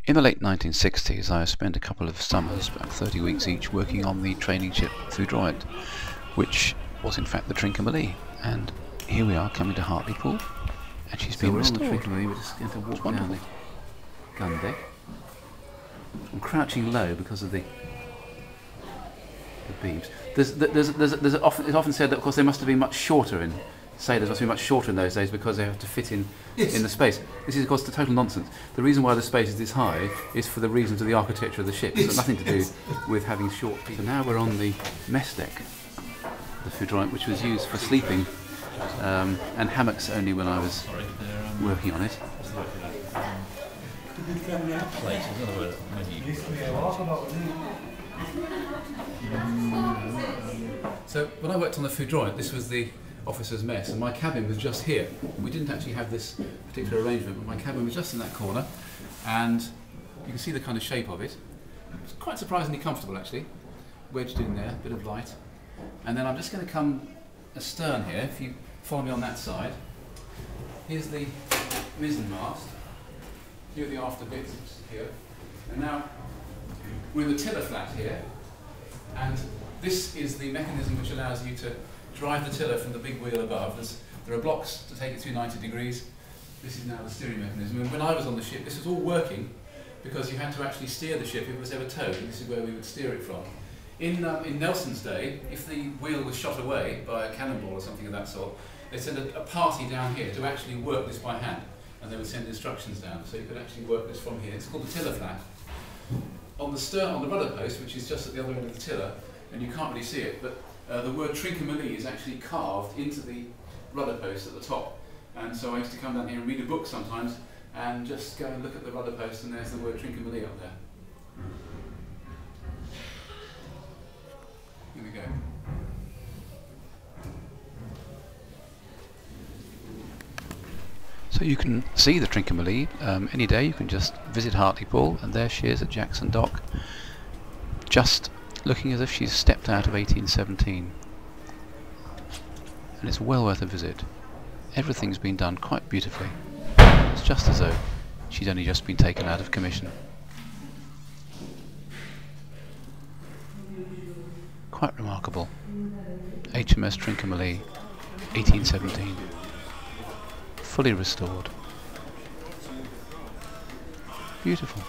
In the late 1960s, I spent a couple of summers, about 30 weeks each, working on the training ship Foudroyant, which was in fact the Trincomalee. And here we are coming to Hartlepool, and she's been restored. On the Trincomalee, we're just going to walk down the gun deck. I'm crouching low because of the beams. It's often said that, of course, they must have been much shorter in sailors must be much shorter in those days because they have to fit in the space. This is, of course, the total nonsense. The reason why the space is this high is for the reasons of the architecture of the ship. It's got nothing to do with having short people. So now we're on the mess deck, the Foudroyant, which was used for sleeping and hammocks only when I was working on it. So when I worked on the Foudroyant, this was the officer's mess, and my cabin was just here. We didn't actually have this particular arrangement, but my cabin was just in that corner, and you can see the kind of shape of it. It's quite surprisingly comfortable, actually. Wedged in there, a bit of light. And then I'm just going to come astern here, if you follow me on that side. Here's the mizzen mast. Here are the after bits here. And now we're in the tiller flat here, and this is the mechanism which allows you to drive the tiller from the big wheel above. There are blocks to take it through 90 degrees. This is now the steering mechanism. And when I was on the ship, this was all working because you had to actually steer the ship if it was ever towed. This is where we would steer it from. In Nelson's day, if the wheel was shot away by a cannonball or something of that sort, they sent a party down here to actually work this by hand, and they would send instructions down, so you could actually work this from here. It's called the tiller flat. On the stern, on the rudder post, which is just at the other end of the tiller, and you can't really see it, but the word Trincomalee is actually carved into the rudder post at the top. And so I used to come down here and read a book sometimes and just go and look at the rudder post, and there's the word Trincomalee up there. Here we go. So you can see the Trincomalee any day. You can just visit Hartlepool, and there she is at Jackson Dock, just looking as if she's stepped out of 1817. And it's well worth a visit. Everything's been done quite beautifully. It's just as though she'd only just been taken out of commission. Quite remarkable. HMS Trincomalee, 1817. Fully restored. Beautiful.